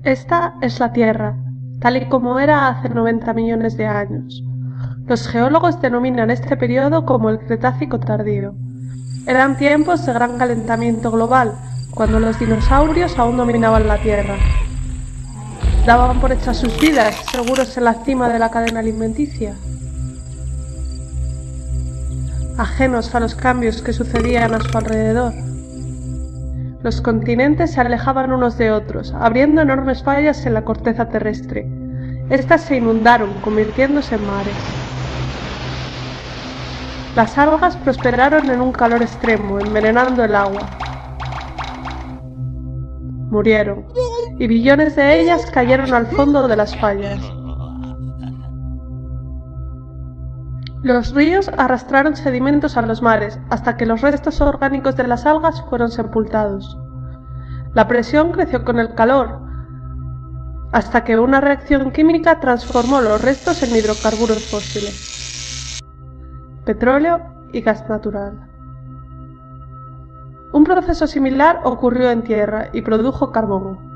Esta es la Tierra, tal y como era hace 90 millones de años. Los geólogos denominan este periodo como el Cretácico tardío. Eran tiempos de gran calentamiento global, cuando los dinosaurios aún dominaban la Tierra. Daban por hechas sus vidas, seguros en la cima de la cadena alimenticia, ajenos a los cambios que sucedían a su alrededor. Los continentes se alejaban unos de otros, abriendo enormes fallas en la corteza terrestre. Estas se inundaron, convirtiéndose en mares. Las algas prosperaron en un calor extremo, envenenando el agua. Murieron, y billones de ellas cayeron al fondo de las fallas. Los ríos arrastraron sedimentos a los mares, hasta que los restos orgánicos de las algas fueron sepultados. La presión creció con el calor, hasta que una reacción química transformó los restos en hidrocarburos fósiles, petróleo y gas natural. Un proceso similar ocurrió en Tierra y produjo carbón.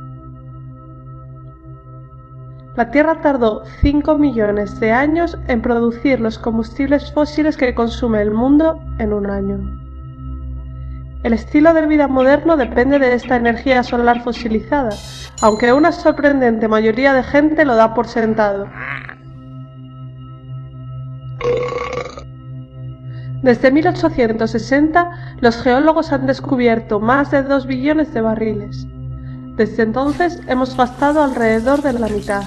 La Tierra tardó 5 millones de años en producir los combustibles fósiles que consume el mundo en un año. El estilo de vida moderno depende de esta energía solar fosilizada, aunque una sorprendente mayoría de gente lo da por sentado. Desde 1860, los geólogos han descubierto más de 2 billones de barriles. Desde entonces hemos gastado alrededor de la mitad.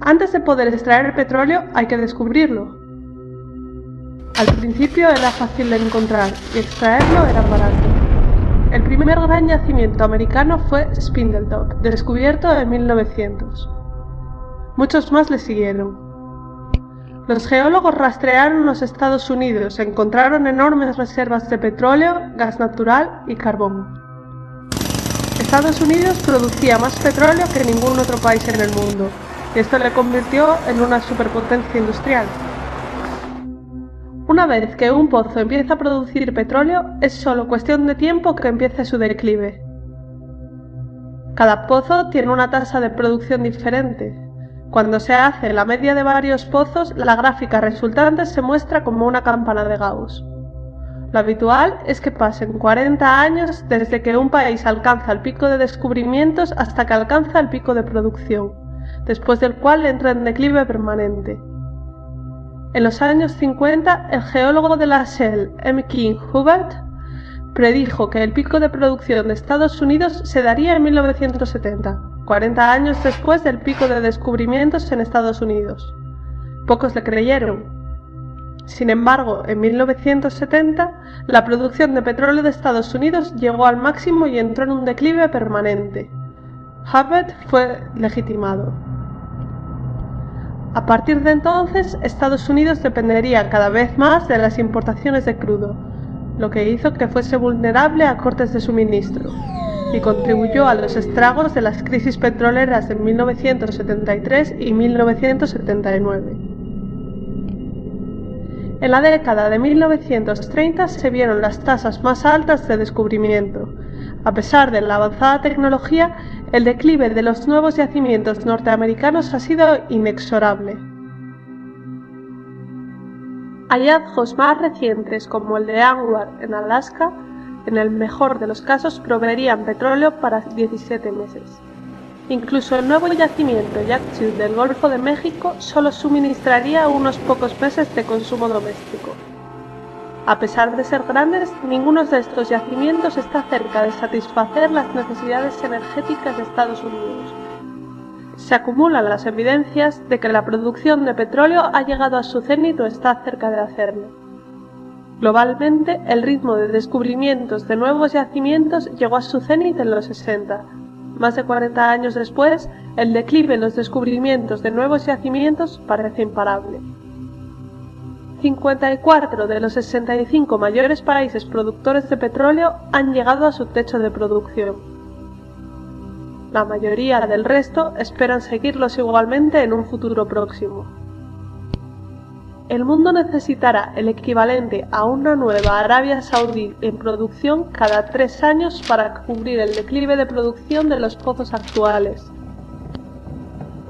Antes de poder extraer el petróleo hay que descubrirlo. Al principio era fácil de encontrar y extraerlo era barato. El primer gran yacimiento americano fue Spindletop, descubierto en 1900. Muchos más le siguieron. Los geólogos rastrearon los Estados Unidos, encontraron enormes reservas de petróleo, gas natural y carbón. Estados Unidos producía más petróleo que ningún otro país en el mundo, y esto le convirtió en una superpotencia industrial. Una vez que un pozo empieza a producir petróleo, es solo cuestión de tiempo que empiece su declive. Cada pozo tiene una tasa de producción diferente. Cuando se hace la media de varios pozos, la gráfica resultante se muestra como una campana de Gauss. Lo habitual es que pasen 40 años desde que un país alcanza el pico de descubrimientos hasta que alcanza el pico de producción, después del cual entra en declive permanente. En los años 50, el geólogo de la Shell, M. King Hubbert, predijo que el pico de producción de Estados Unidos se daría en 1970, 40 años después del pico de descubrimientos en Estados Unidos. Pocos le creyeron. Sin embargo, en 1970, la producción de petróleo de Estados Unidos llegó al máximo y entró en un declive permanente. Hubbert fue legitimado. A partir de entonces, Estados Unidos dependería cada vez más de las importaciones de crudo, lo que hizo que fuese vulnerable a cortes de suministro, y contribuyó a los estragos de las crisis petroleras de 1973 y 1979. En la década de 1930 se vieron las tasas más altas de descubrimiento. A pesar de la avanzada tecnología, el declive de los nuevos yacimientos norteamericanos ha sido inexorable. Hallazgos más recientes, como el de Anwar en Alaska, en el mejor de los casos proveerían petróleo para 17 meses. Incluso el nuevo yacimiento Yakchiu del Golfo de México solo suministraría unos pocos meses de consumo doméstico. A pesar de ser grandes, ninguno de estos yacimientos está cerca de satisfacer las necesidades energéticas de Estados Unidos. Se acumulan las evidencias de que la producción de petróleo ha llegado a su cenit o está cerca de hacerlo. Globalmente, el ritmo de descubrimientos de nuevos yacimientos llegó a su cenit en los 60. Más de 40 años después, el declive en los descubrimientos de nuevos yacimientos parece imparable. 54 de los 65 mayores países productores de petróleo han llegado a su techo de producción. La mayoría del resto esperan seguirlos igualmente en un futuro próximo. El mundo necesitará el equivalente a una nueva Arabia Saudí en producción cada 3 años para cubrir el declive de producción de los pozos actuales.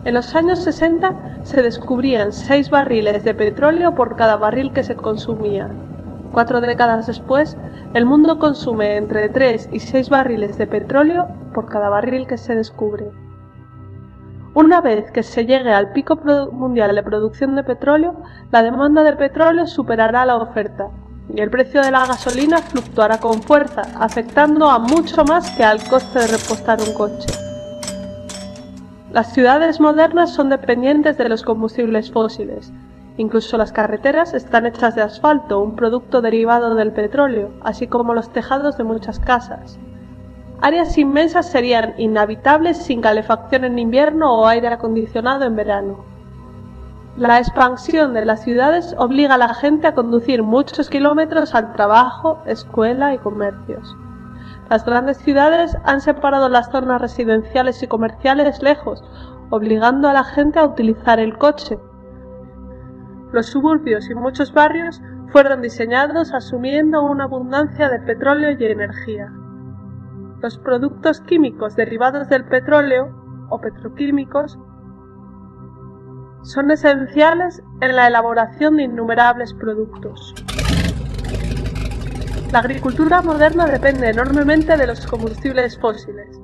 En los años 60 se descubrían 6 barriles de petróleo por cada barril que se consumía. 4 décadas después, el mundo consume entre 3 y 6 barriles de petróleo por cada barril que se descubre. Una vez que se llegue al pico mundial de producción de petróleo, la demanda de petróleo superará la oferta y el precio de la gasolina fluctuará con fuerza, afectando a mucho más que al coste de repostar un coche. Las ciudades modernas son dependientes de los combustibles fósiles. Incluso las carreteras están hechas de asfalto, un producto derivado del petróleo, así como los tejados de muchas casas. Áreas inmensas serían inhabitables sin calefacción en invierno o aire acondicionado en verano. La expansión de las ciudades obliga a la gente a conducir muchos kilómetros al trabajo, escuela y comercios. Las grandes ciudades han separado las zonas residenciales y comerciales lejos, obligando a la gente a utilizar el coche. Los suburbios y muchos barrios fueron diseñados asumiendo una abundancia de petróleo y energía. Los productos químicos derivados del petróleo, o petroquímicos, son esenciales en la elaboración de innumerables productos. La agricultura moderna depende enormemente de los combustibles fósiles,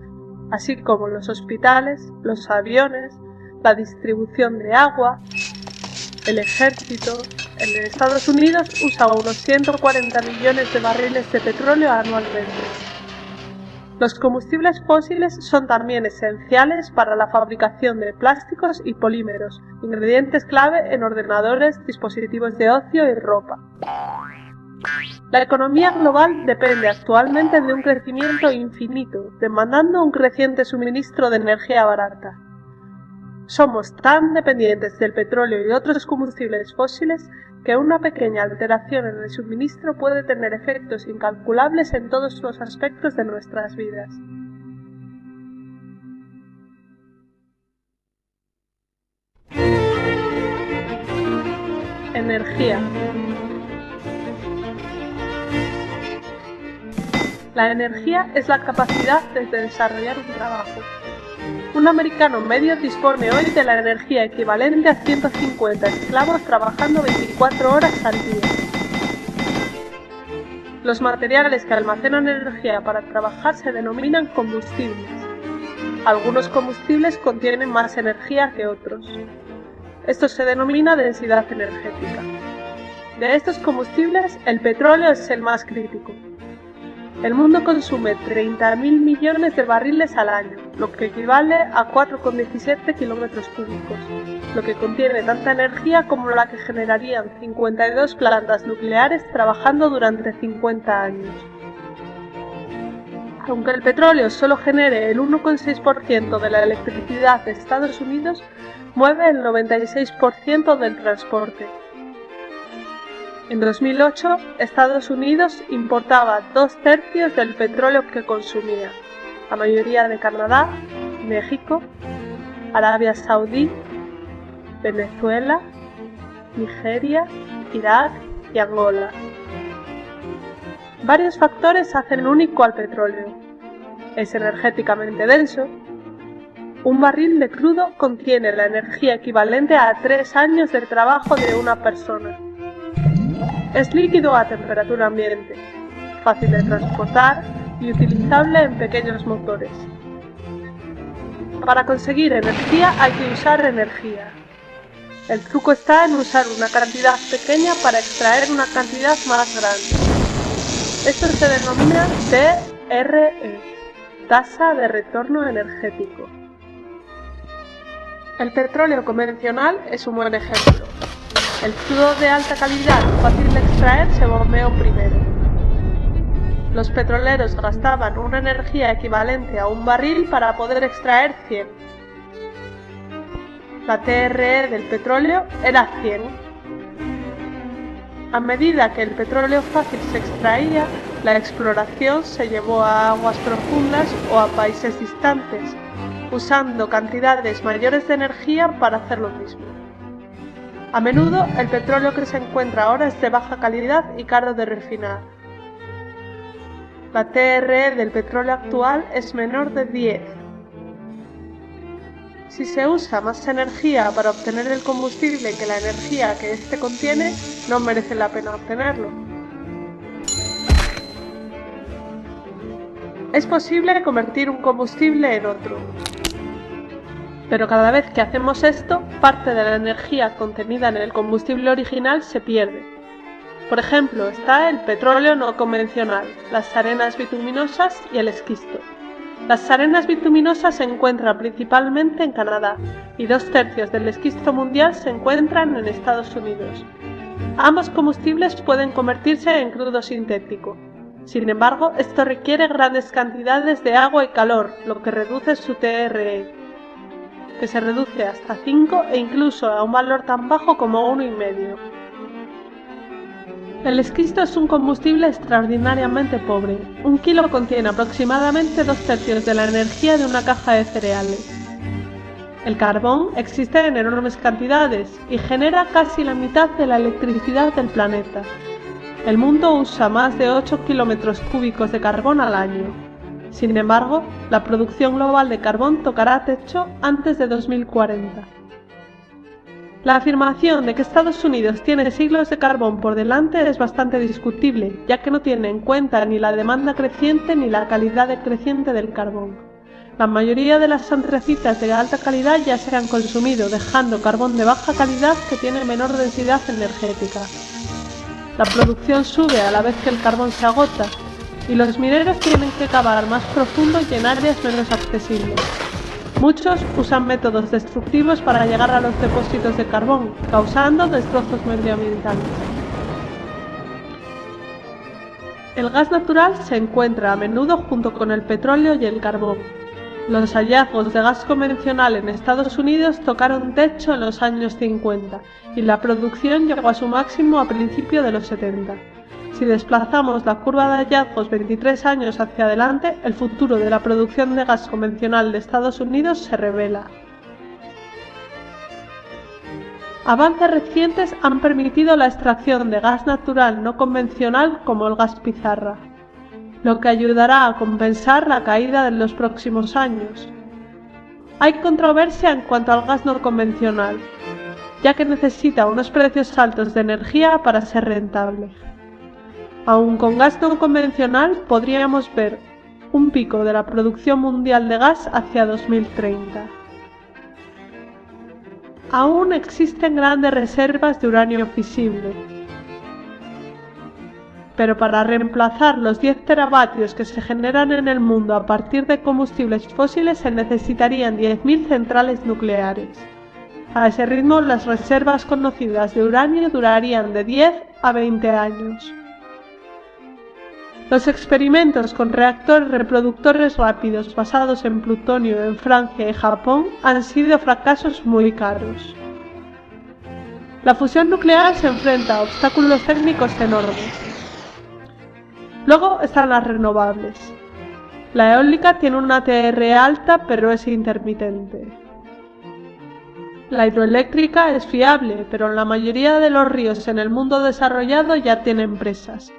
así como los hospitales, los aviones, la distribución de agua. El ejército en Estados Unidos usa unos 140 millones de barriles de petróleo anualmente. Los combustibles fósiles son también esenciales para la fabricación de plásticos y polímeros, ingredientes clave en ordenadores, dispositivos de ocio y ropa. La economía global depende actualmente de un crecimiento infinito, demandando un creciente suministro de energía barata. Somos tan dependientes del petróleo y otros combustibles fósiles que una pequeña alteración en el suministro puede tener efectos incalculables en todos los aspectos de nuestras vidas. Energía. La energía es la capacidad de desarrollar un trabajo. Un americano medio dispone hoy de la energía equivalente a 150 esclavos trabajando 24 horas al día. Los materiales que almacenan energía para trabajar se denominan combustibles. Algunos combustibles contienen más energía que otros. Esto se denomina densidad energética. De estos combustibles, el petróleo es el más crítico. El mundo consume 30.000 millones de barriles al año, lo que equivale a 4,17 kilómetros cúbicos, lo que contiene tanta energía como la que generarían 52 plantas nucleares trabajando durante 50 años. Aunque el petróleo solo genere el 1,6% de la electricidad de Estados Unidos, mueve el 96% del transporte. En 2008, Estados Unidos importaba 2/3 del petróleo que consumía, la mayoría de Canadá, México, Arabia Saudí, Venezuela, Nigeria, Irak y Angola. Varios factores hacen único al petróleo. Es energéticamente denso. Un barril de crudo contiene la energía equivalente a 3 años de trabajo de una persona. Es líquido a temperatura ambiente, fácil de transportar y utilizable en pequeños motores. Para conseguir energía hay que usar energía. El truco está en usar una cantidad pequeña para extraer una cantidad más grande. Esto se denomina TRE, tasa de retorno energético. El petróleo convencional es un buen ejemplo. El crudo de alta calidad, fácil de extraer, se bombeó primero. Los petroleros gastaban una energía equivalente a un barril para poder extraer 100. La TRE del petróleo era 100. A medida que el petróleo fácil se extraía, la exploración se llevó a aguas profundas o a países distantes, usando cantidades mayores de energía para hacer lo mismo. A menudo, el petróleo que se encuentra ahora es de baja calidad y caro de refinar. La TRE del petróleo actual es menor de 10. Si se usa más energía para obtener el combustible que la energía que éste contiene, no merece la pena obtenerlo. Es posible convertir un combustible en otro, pero cada vez que hacemos esto, parte de la energía contenida en el combustible original se pierde. Por ejemplo, está el petróleo no convencional, las arenas bituminosas y el esquisto. Las arenas bituminosas se encuentran principalmente en Canadá y 2/3 del esquisto mundial se encuentran en Estados Unidos. Ambos combustibles pueden convertirse en crudo sintético. Sin embargo, esto requiere grandes cantidades de agua y calor, lo que reduce su TRE, que se reduce hasta 5 e incluso a un valor tan bajo como 1,5. El esquisto es un combustible extraordinariamente pobre. Un kilo contiene aproximadamente 2/3 de la energía de una caja de cereales. El carbón existe en enormes cantidades y genera casi la mitad de la electricidad del planeta. El mundo usa más de 8 kilómetros cúbicos de carbón al año. Sin embargo, la producción global de carbón tocará techo antes de 2040. La afirmación de que Estados Unidos tiene siglos de carbón por delante es bastante discutible, ya que no tiene en cuenta ni la demanda creciente ni la calidad decreciente del carbón. La mayoría de las antracitas de alta calidad ya se han consumido, dejando carbón de baja calidad que tiene menor densidad energética. La producción sube a la vez que el carbón se agota, y los mineros tienen que cavar más profundo y en áreas menos accesibles. Muchos usan métodos destructivos para llegar a los depósitos de carbón, causando destrozos medioambientales. El gas natural se encuentra a menudo junto con el petróleo y el carbón. Los hallazgos de gas convencional en Estados Unidos tocaron techo en los años 50 y la producción llegó a su máximo a principios de los 70. Si desplazamos la curva de hallazgos 23 años hacia adelante, el futuro de la producción de gas convencional de Estados Unidos se revela. Avances recientes han permitido la extracción de gas natural no convencional como el gas pizarra, lo que ayudará a compensar la caída en los próximos años. Hay controversia en cuanto al gas no convencional, ya que necesita unos precios altos de energía para ser rentable. Aún con gas no convencional podríamos ver un pico de la producción mundial de gas hacia 2030. Aún existen grandes reservas de uranio fisible, pero para reemplazar los 10 teravatios que se generan en el mundo a partir de combustibles fósiles se necesitarían 10.000 centrales nucleares. A ese ritmo, las reservas conocidas de uranio durarían de 10 a 20 años. Los experimentos con reactores reproductores rápidos basados en plutonio en Francia y Japón han sido fracasos muy caros. La fusión nuclear se enfrenta a obstáculos técnicos enormes. Luego están las renovables. La eólica tiene una TRE alta pero es intermitente. La hidroeléctrica es fiable, pero la mayoría de los ríos en el mundo desarrollado ya tienen presas.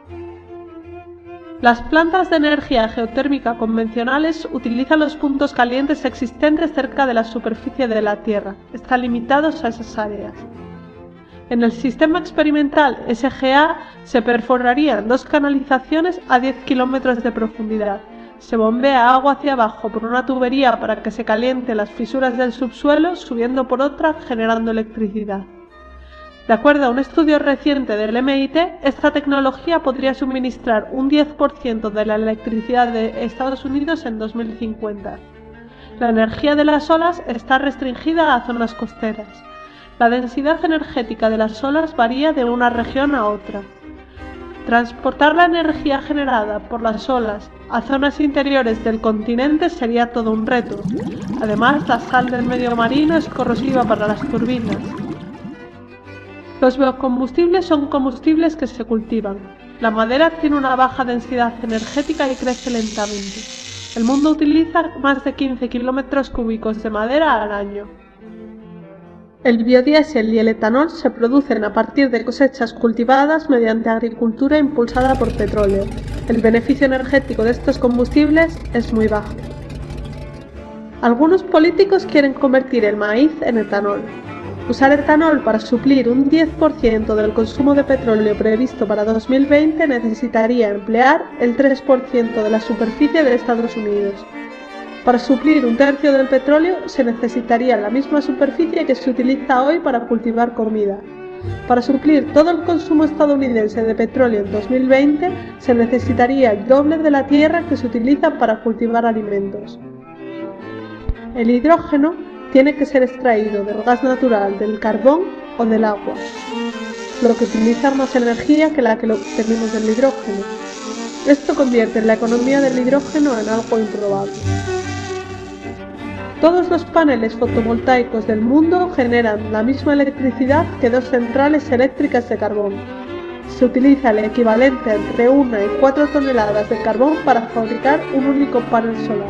Las plantas de energía geotérmica convencionales utilizan los puntos calientes existentes cerca de la superficie de la Tierra. Están limitados a esas áreas. En el sistema experimental SGA se perforarían 2 canalizaciones a 10 kilómetros de profundidad. Se bombea agua hacia abajo por una tubería para que se caliente las fisuras del subsuelo, subiendo por otra, generando electricidad. De acuerdo a un estudio reciente del MIT, esta tecnología podría suministrar un 10% de la electricidad de Estados Unidos en 2050. La energía de las olas está restringida a zonas costeras. La densidad energética de las olas varía de una región a otra. Transportar la energía generada por las olas a zonas interiores del continente sería todo un reto. Además, la sal del medio marino es corrosiva para las turbinas. Los biocombustibles son combustibles que se cultivan. La madera tiene una baja densidad energética y crece lentamente. El mundo utiliza más de 15 kilómetros cúbicos de madera al año. El biodiesel y el etanol se producen a partir de cosechas cultivadas mediante agricultura impulsada por petróleo. El beneficio energético de estos combustibles es muy bajo. Algunos políticos quieren convertir el maíz en etanol. Usar etanol para suplir un 10% del consumo de petróleo previsto para 2020 necesitaría emplear el 3% de la superficie de Estados Unidos. Para suplir un tercio del petróleo se necesitaría la misma superficie que se utiliza hoy para cultivar comida. Para suplir todo el consumo estadounidense de petróleo en 2020 se necesitaría el doble de la tierra que se utiliza para cultivar alimentos. El hidrógeno tiene que ser extraído del gas natural, del carbón o del agua, lo que utiliza más energía que la que obtenemos del hidrógeno. Esto convierte la economía del hidrógeno en algo improbable. Todos los paneles fotovoltaicos del mundo generan la misma electricidad que 2 centrales eléctricas de carbón. Se utiliza el equivalente entre 1 y 4 toneladas de carbón para fabricar un único panel solar.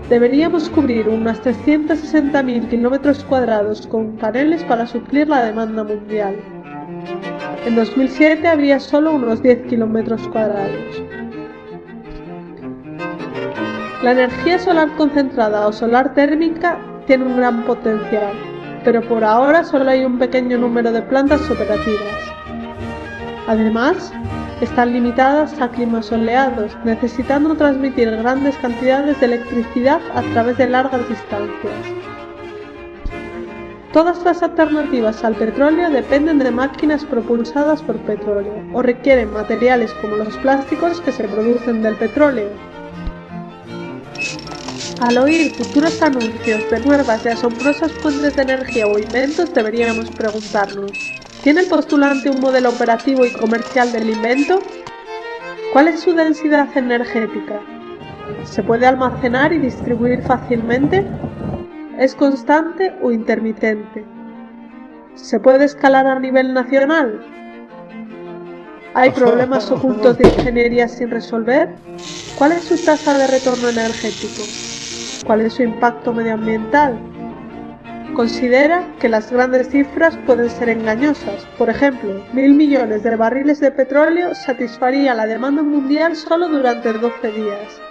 Deberíamos cubrir unos 360.000 kilómetros cuadrados con paneles para suplir la demanda mundial. En 2007 había solo unos 10 kilómetros cuadrados. La energía solar concentrada o solar térmica tiene un gran potencial, pero por ahora solo hay un pequeño número de plantas operativas. Además, están limitadas a climas soleados, necesitando transmitir grandes cantidades de electricidad a través de largas distancias. Todas las alternativas al petróleo dependen de máquinas propulsadas por petróleo o requieren materiales como los plásticos que se producen del petróleo. Al oír futuros anuncios de nuevas y asombrosas fuentes de energía o inventos, deberíamos preguntarnos: ¿tiene el postulante un modelo operativo y comercial del invento? ¿Cuál es su densidad energética? ¿Se puede almacenar y distribuir fácilmente? ¿Es constante o intermitente? ¿Se puede escalar a nivel nacional? ¿Hay problemas ocultos de ingeniería sin resolver? ¿Cuál es su tasa de retorno energético? ¿Cuál es su impacto medioambiental? Considera que las grandes cifras pueden ser engañosas. Por ejemplo, 1.000 millones de barriles de petróleo satisfaría la demanda mundial solo durante 12 días.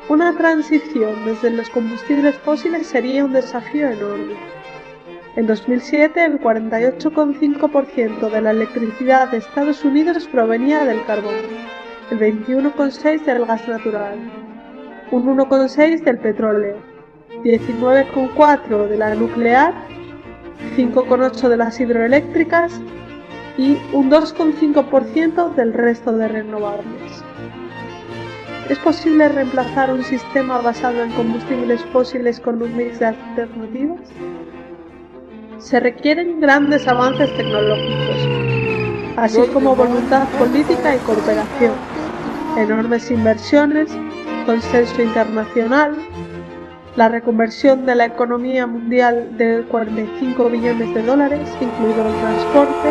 Una transición desde los combustibles fósiles sería un desafío enorme. En 2007, el 48,5% de la electricidad de Estados Unidos provenía del carbón, el 21,6% del gas natural, un 1,6% del petróleo, 19,4% de la nuclear, 5,8% de las hidroeléctricas y un 2,5% del resto de renovables. ¿Es posible reemplazar un sistema basado en combustibles fósiles con un mix de alternativas? Se requieren grandes avances tecnológicos, así como voluntad política y cooperación, enormes inversiones, consenso internacional, la reconversión de la economía mundial de 45 billones de dólares, incluido el transporte,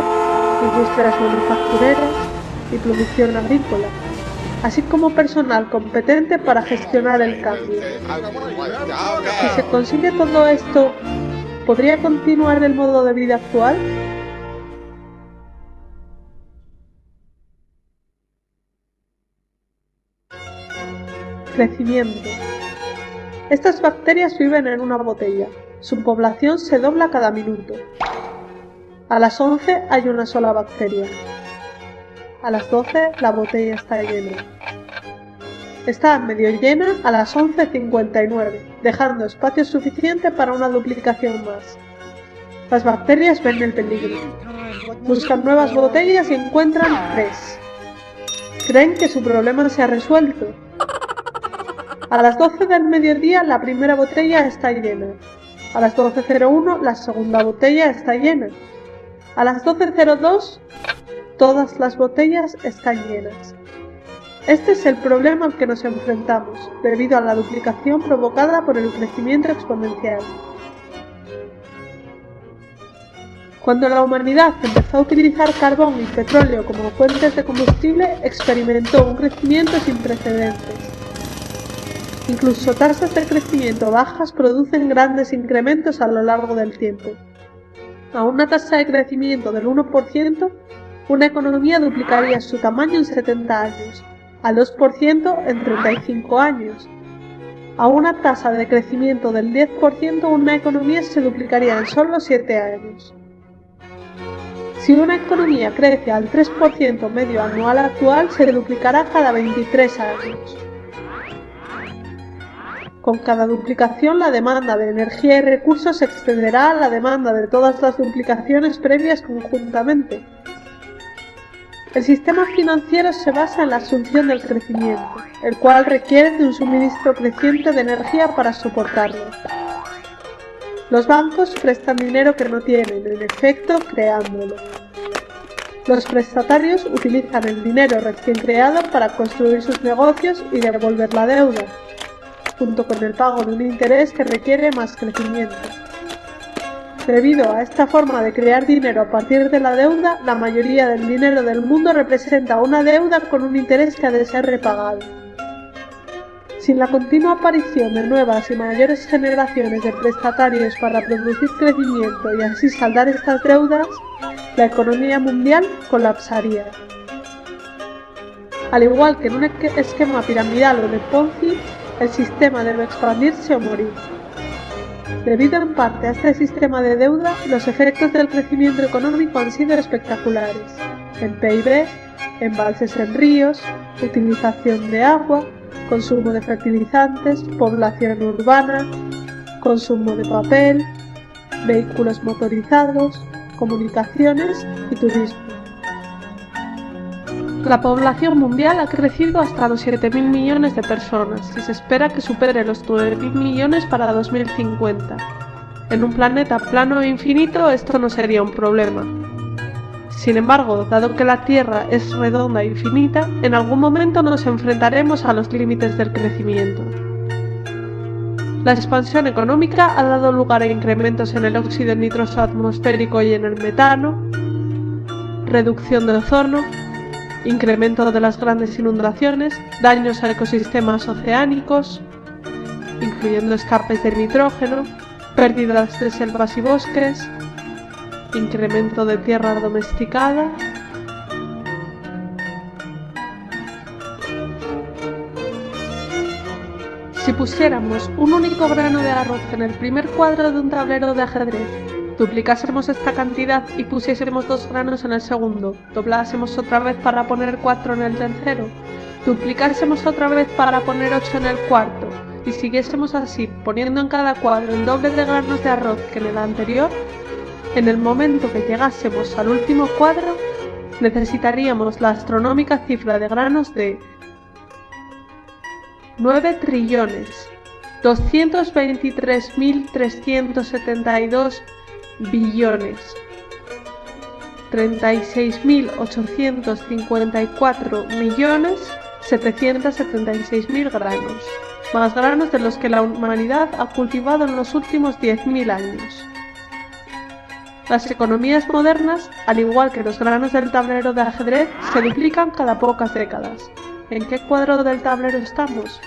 industrias manufactureras y producción agrícola, así como personal competente para gestionar el cambio. Si se consigue todo esto, ¿podría continuar el modo de vida actual? Crecimiento. Estas bacterias viven en una botella. Su población se dobla cada minuto. A las 11 hay una sola bacteria. A las 12 la botella está llena. Está medio llena a las 11:59, dejando espacio suficiente para una duplicación más. Las bacterias ven el peligro. Buscan nuevas botellas y encuentran 3. Creen que su problema se ha resuelto. A las 12 del mediodía la primera botella está llena. A las 12:01 la segunda botella está llena. A las 12:02 todas las botellas están llenas. Este es el problema al que nos enfrentamos, debido a la duplicación provocada por el crecimiento exponencial. Cuando la humanidad empezó a utilizar carbón y petróleo como fuentes de combustible, experimentó un crecimiento sin precedentes. Incluso tasas de crecimiento bajas producen grandes incrementos a lo largo del tiempo. A una tasa de crecimiento del 1%, una economía duplicaría su tamaño en 70 años, al 2% en 35 años. A una tasa de crecimiento del 10%, una economía se duplicaría en solo 7 años. Si una economía crece al 3% medio anual actual, se duplicará cada 23 años. Con cada duplicación, la demanda de energía y recursos excederá a la demanda de todas las duplicaciones previas conjuntamente. El sistema financiero se basa en la asunción del crecimiento, el cual requiere de un suministro creciente de energía para soportarlo. Los bancos prestan dinero que no tienen, en efecto, creándolo. Los prestatarios utilizan el dinero recién creado para construir sus negocios y devolver la deuda, junto con el pago de un interés que requiere más crecimiento. Debido a esta forma de crear dinero a partir de la deuda, la mayoría del dinero del mundo representa una deuda con un interés que ha de ser repagado. Sin la continua aparición de nuevas y mayores generaciones de prestatarios para producir crecimiento y así saldar estas deudas, la economía mundial colapsaría. Al igual que en un esquema piramidal o de Ponzi, el sistema debe expandirse o morir. Debido en parte a este sistema de deuda, los efectos del crecimiento económico han sido espectaculares. En PIB, embalses en ríos, utilización de agua, consumo de fertilizantes, población urbana, consumo de papel, vehículos motorizados, comunicaciones y turismo. La población mundial ha crecido hasta los 7.000 millones de personas y se espera que supere los 9.000 millones para 2050. En un planeta plano e infinito esto no sería un problema. Sin embargo, dado que la Tierra es redonda e infinita, en algún momento nos enfrentaremos a los límites del crecimiento. La expansión económica ha dado lugar a incrementos en el óxido nitroso atmosférico y en el metano, reducción de ozono, incremento de las grandes inundaciones, daños a ecosistemas oceánicos, incluyendo escapes de nitrógeno, pérdidas de selvas y bosques, incremento de tierra domesticada, Si pusiéramos un único grano de arroz en el primer cuadro de un tablero de ajedrez, duplicásemos esta cantidad y pusiésemos 2 granos en el segundo, doblásemos otra vez para poner 4 en el tercero, duplicásemos otra vez para poner 8 en el cuarto, y siguiésemos así, poniendo en cada cuadro el doble de granos de arroz que en el anterior, en el momento que llegásemos al último cuadro, necesitaríamos la astronómica cifra de granos de 9.223.372 billones, 36.854.776.000 granos, más granos de los que la humanidad ha cultivado en los últimos 10.000 años. Las economías modernas, al igual que los granos del tablero de ajedrez, se duplican cada pocas décadas. ¿En qué cuadro del tablero estamos?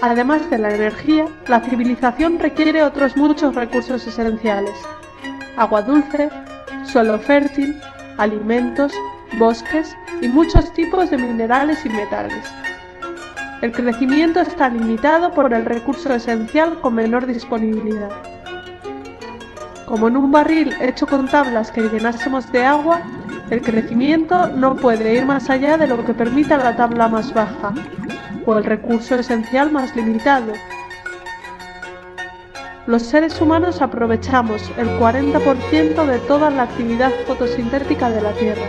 Además de la energía, la civilización requiere otros muchos recursos esenciales: agua dulce, suelo fértil, alimentos, bosques y muchos tipos de minerales y metales. El crecimiento está limitado por el recurso esencial con menor disponibilidad. Como en un barril hecho con tablas que llenásemos de agua, el crecimiento no puede ir más allá de lo que permita la tabla más baja, o el recurso esencial más limitado. Los seres humanos aprovechamos el 40% de toda la actividad fotosintética de la Tierra.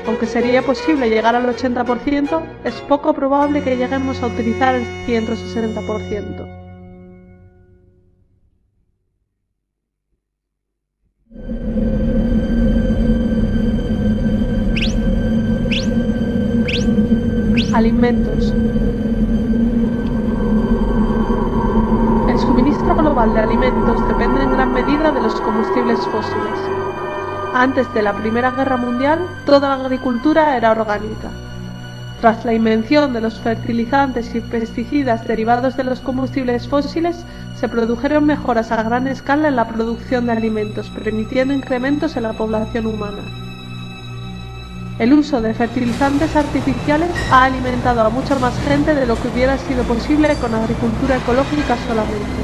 Aunque sería posible llegar al 80%, es poco probable que lleguemos a utilizar el 160%. Alimentos. El suministro global de alimentos depende en gran medida de los combustibles fósiles. Antes de la Primera Guerra Mundial, toda la agricultura era orgánica. Tras la invención de los fertilizantes y pesticidas derivados de los combustibles fósiles, se produjeron mejoras a gran escala en la producción de alimentos, permitiendo incrementos en la población humana. El uso de fertilizantes artificiales ha alimentado a mucha más gente de lo que hubiera sido posible con agricultura ecológica solamente.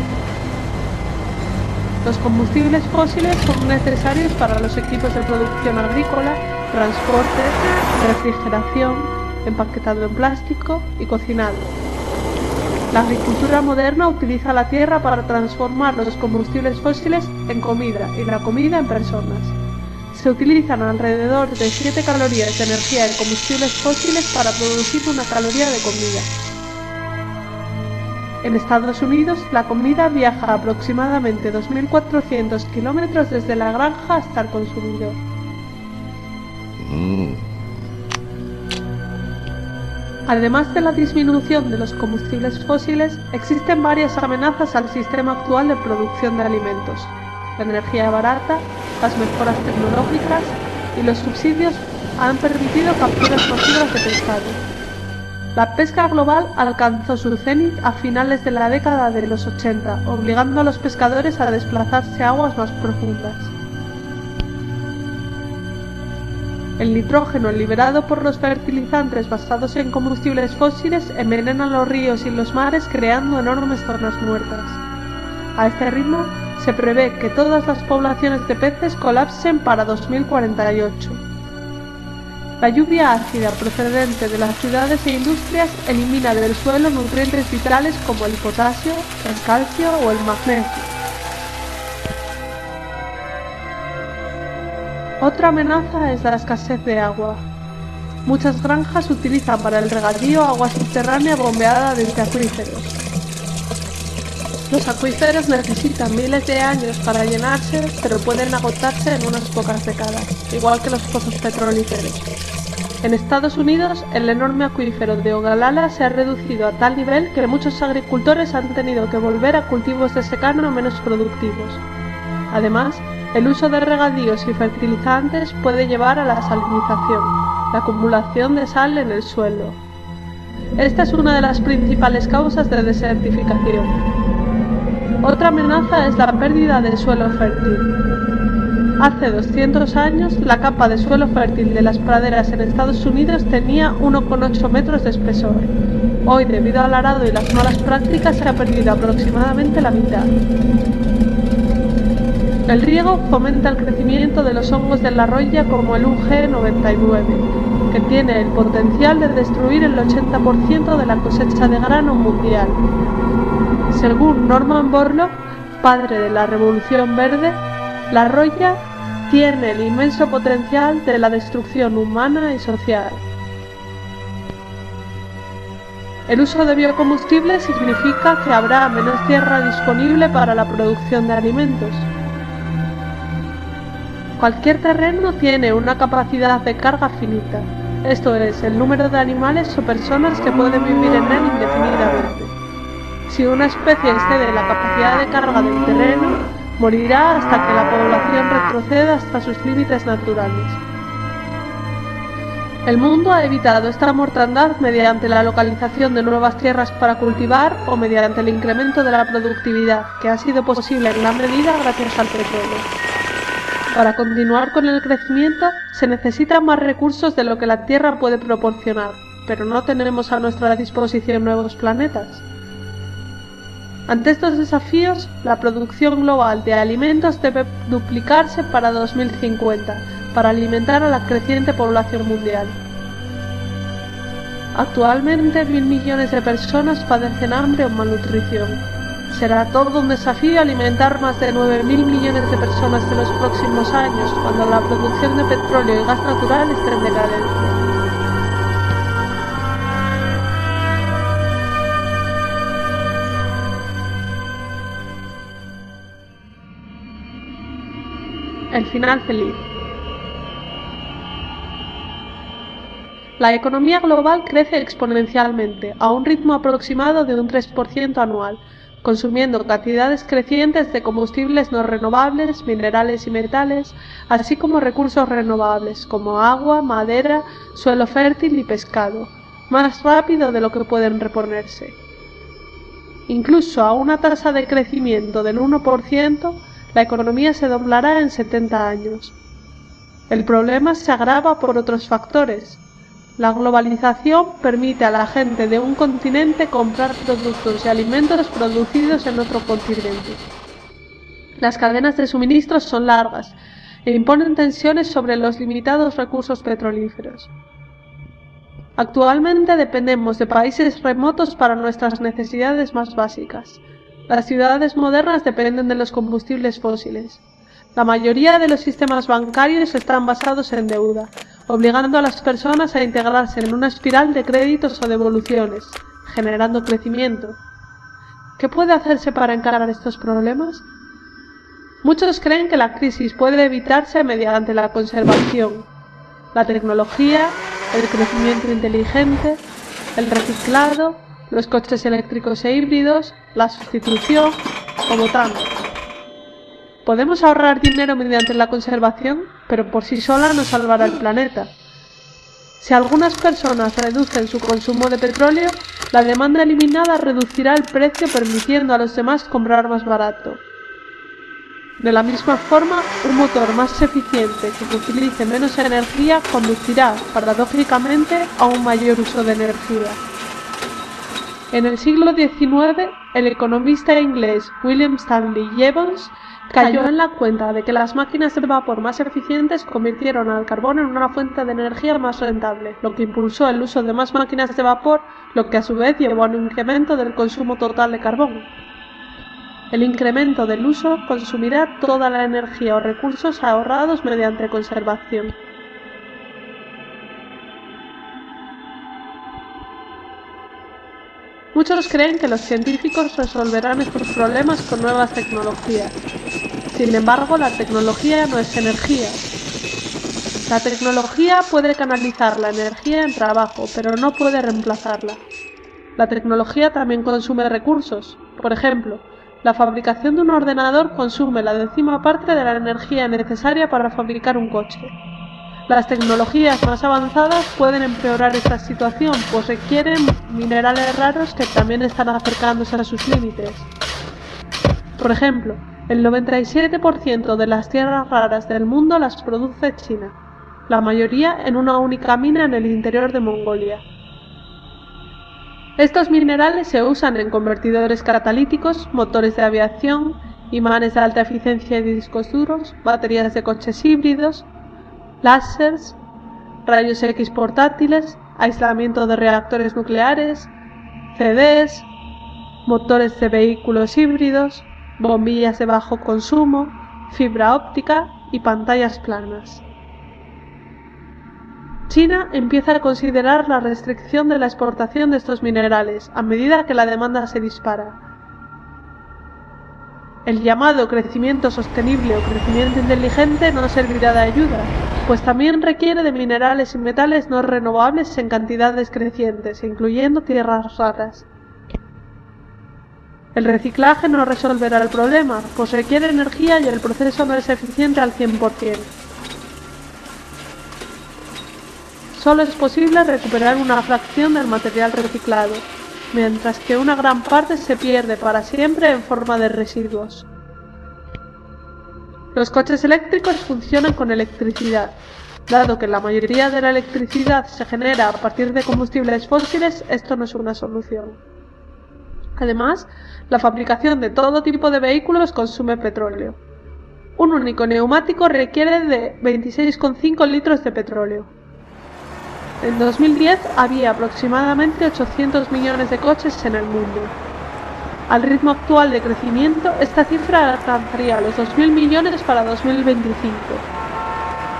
Los combustibles fósiles son necesarios para los equipos de producción agrícola, transporte, refrigeración, empaquetado en plástico y cocinado. La agricultura moderna utiliza la tierra para transformar los combustibles fósiles en comida y la comida en personas. Se utilizan alrededor de 7 calorías de energía en combustibles fósiles para producir 1 caloría de comida. En Estados Unidos, la comida viaja aproximadamente 2.400 kilómetros desde la granja hasta el consumidor. Además de la disminución de los combustibles fósiles, existen varias amenazas al sistema actual de producción de alimentos. La energía barata, las mejoras tecnológicas y los subsidios han permitido capturas masivas de pescado. La pesca global alcanzó su cenit a finales de la década de los 80, obligando a los pescadores a desplazarse a aguas más profundas. El nitrógeno liberado por los fertilizantes basados en combustibles fósiles envenena los ríos y los mares, creando enormes zonas muertas. A este ritmo, se prevé que todas las poblaciones de peces colapsen para 2048. La lluvia ácida procedente de las ciudades e industrias elimina del suelo nutrientes vitales como el potasio, el calcio o el magnesio. Otra amenaza es la escasez de agua. Muchas granjas utilizan para el regadío agua subterránea bombeada desde acuíferos. Los acuíferos necesitan miles de años para llenarse, pero pueden agotarse en unas pocas décadas, igual que los pozos petrolíferos. En Estados Unidos, el enorme acuífero de Ogallala se ha reducido a tal nivel que muchos agricultores han tenido que volver a cultivos de secano menos productivos. Además, el uso de regadíos y fertilizantes puede llevar a la salinización, la acumulación de sal en el suelo. Esta es una de las principales causas de desertificación. Otra amenaza es la pérdida de suelo fértil. Hace 200 años, la capa de suelo fértil de las praderas en Estados Unidos tenía 1,8 metros de espesor. Hoy, debido al arado y las malas prácticas, se ha perdido aproximadamente la mitad. El riego fomenta el crecimiento de los hongos de la roya como el UG99, que tiene el potencial de destruir el 80% de la cosecha de grano mundial. Según Norman Borlaug, padre de la Revolución Verde, la roya tiene el inmenso potencial de la destrucción humana y social. El uso de biocombustibles significa que habrá menos tierra disponible para la producción de alimentos. Cualquier terreno tiene una capacidad de carga finita, esto es, el número de animales o personas que pueden vivir en él indefinidamente. Si una especie excede la capacidad de carga del terreno, morirá hasta que la población retroceda hasta sus límites naturales. El mundo ha evitado esta mortandad mediante la localización de nuevas tierras para cultivar o mediante el incremento de la productividad, que ha sido posible en gran medida gracias al petróleo. Para continuar con el crecimiento, se necesitan más recursos de lo que la Tierra puede proporcionar, pero no tenemos a nuestra disposición nuevos planetas. Ante estos desafíos, la producción global de alimentos debe duplicarse para 2050 para alimentar a la creciente población mundial. Actualmente 1.000 millones de personas padecen hambre o malnutrición. Será todo un desafío alimentar más de 9.000 millones de personas en los próximos años, cuando la producción de petróleo y gas natural esté en decadencia. El final feliz. La economía global crece exponencialmente, a un ritmo aproximado de un 3% anual, consumiendo cantidades crecientes de combustibles no renovables, minerales y metales, así como recursos renovables como agua, madera, suelo fértil y pescado, más rápido de lo que pueden reponerse. Incluso a una tasa de crecimiento del 1%, la economía se doblará en 70 años. El problema se agrava por otros factores. La globalización permite a la gente de un continente comprar productos y alimentos producidos en otro continente. Las cadenas de suministros son largas e imponen tensiones sobre los limitados recursos petrolíferos. Actualmente dependemos de países remotos para nuestras necesidades más básicas. Las ciudades modernas dependen de los combustibles fósiles. La mayoría de los sistemas bancarios están basados en deuda, obligando a las personas a integrarse en una espiral de créditos o devoluciones, generando crecimiento. ¿Qué puede hacerse para encarar estos problemas? Muchos creen que la crisis puede evitarse mediante la conservación, la tecnología, el crecimiento inteligente, el reciclado, los coches eléctricos e híbridos, la sustitución, o votando. Podemos ahorrar dinero mediante la conservación, pero por sí sola no salvará el planeta. Si algunas personas reducen su consumo de petróleo, la demanda eliminada reducirá el precio permitiendo a los demás comprar más barato. De la misma forma, un motor más eficiente que utilice menos energía conducirá, paradójicamente, a un mayor uso de energía. En el siglo XIX, el economista inglés William Stanley Jevons cayó en la cuenta de que las máquinas de vapor más eficientes convirtieron al carbón en una fuente de energía más rentable, lo que impulsó el uso de más máquinas de vapor, lo que a su vez llevó a un incremento del consumo total de carbón. El incremento del uso consumirá toda la energía o recursos ahorrados mediante conservación. Muchos creen que los científicos resolverán estos problemas con nuevas tecnologías. Sin embargo, la tecnología no es energía. La tecnología puede canalizar la energía en trabajo, pero no puede reemplazarla. La tecnología también consume recursos. Por ejemplo, la fabricación de un ordenador consume la 10ª parte de la energía necesaria para fabricar un coche. Las tecnologías más avanzadas pueden empeorar esta situación, pues requieren minerales raros que también están acercándose a sus límites. Por ejemplo, el 97% de las tierras raras del mundo las produce China, la mayoría en una única mina en el interior de Mongolia. Estos minerales se usan en convertidores catalíticos, motores de aviación, imanes de alta eficiencia y discos duros, baterías de coches híbridos, láseres, rayos X portátiles, aislamiento de reactores nucleares, CDs, motores de vehículos híbridos, bombillas de bajo consumo, fibra óptica y pantallas planas. China empieza a considerar la restricción de la exportación de estos minerales a medida que la demanda se dispara. El llamado crecimiento sostenible o crecimiento inteligente no servirá de ayuda, pues también requiere de minerales y metales no renovables en cantidades crecientes, incluyendo tierras raras. El reciclaje no resolverá el problema, pues requiere energía y el proceso no es eficiente al 100%. Solo es posible recuperar una fracción del material reciclado, mientras que una gran parte se pierde para siempre en forma de residuos. Los coches eléctricos funcionan con electricidad. Dado que la mayoría de la electricidad se genera a partir de combustibles fósiles, esto no es una solución. Además, la fabricación de todo tipo de vehículos consume petróleo. Un único neumático requiere de 26,5 litros de petróleo. En 2010 había aproximadamente 800 millones de coches en el mundo. Al ritmo actual de crecimiento, esta cifra alcanzaría los 2.000 millones para 2025.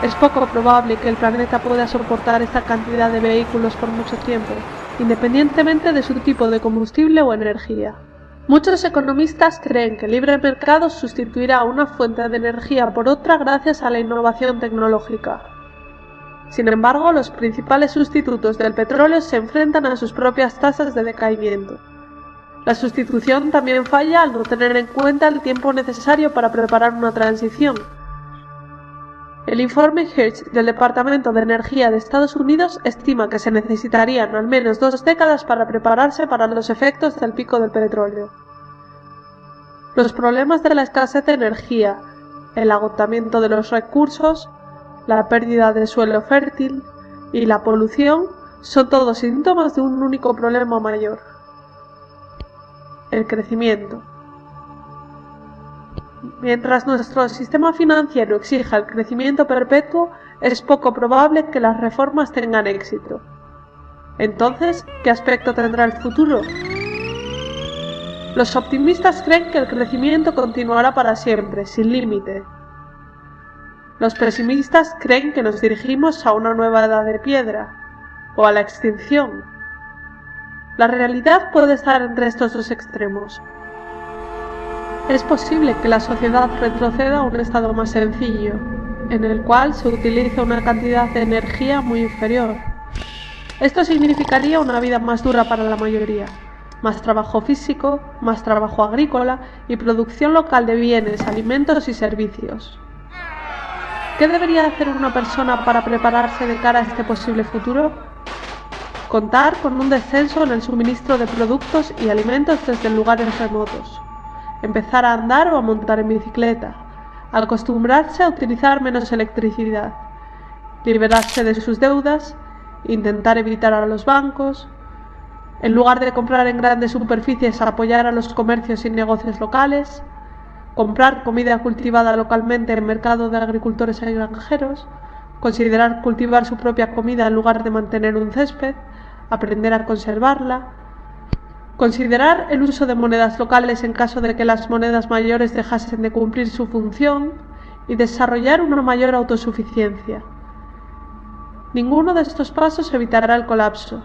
Es poco probable que el planeta pueda soportar esta cantidad de vehículos por mucho tiempo, independientemente de su tipo de combustible o energía. Muchos economistas creen que el libre mercado sustituirá una fuente de energía por otra gracias a la innovación tecnológica. Sin embargo, los principales sustitutos del petróleo se enfrentan a sus propias tasas de decaimiento. La sustitución también falla al no tener en cuenta el tiempo necesario para preparar una transición. El informe Hertz del Departamento de Energía de Estados Unidos estima que se necesitarían al menos 2 décadas para prepararse para los efectos del pico del petróleo. Los problemas de la escasez de energía, el agotamiento de los recursos, la pérdida de suelo fértil y la polución son todos síntomas de un único problema mayor: el crecimiento. Mientras nuestro sistema financiero exija el crecimiento perpetuo, es poco probable que las reformas tengan éxito. Entonces, ¿qué aspecto tendrá el futuro? Los optimistas creen que el crecimiento continuará para siempre, sin límite. Los pesimistas creen que nos dirigimos a una nueva edad de piedra, o a la extinción. La realidad puede estar entre estos dos extremos. Es posible que la sociedad retroceda a un estado más sencillo, en el cual se utiliza una cantidad de energía muy inferior. Esto significaría una vida más dura para la mayoría, más trabajo físico, más trabajo agrícola y producción local de bienes, alimentos y servicios. ¿Qué debería hacer una persona para prepararse de cara a este posible futuro? Contar con un descenso en el suministro de productos y alimentos desde lugares remotos. Empezar a andar o a montar en bicicleta, acostumbrarse a utilizar menos electricidad, liberarse de sus deudas, intentar evitar a los bancos, en lugar de comprar en grandes superficies, apoyar a los comercios y negocios locales, comprar comida cultivada localmente en mercado de agricultores y granjeros, considerar cultivar su propia comida en lugar de mantener un césped, aprender a conservarla, considerar el uso de monedas locales en caso de que las monedas mayores dejasen de cumplir su función y desarrollar una mayor autosuficiencia. Ninguno de estos pasos evitará el colapso,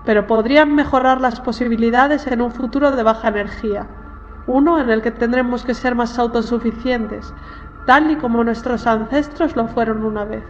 pero podrían mejorar las posibilidades en un futuro de baja energía, uno en el que tendremos que ser más autosuficientes, tal y como nuestros ancestros lo fueron una vez.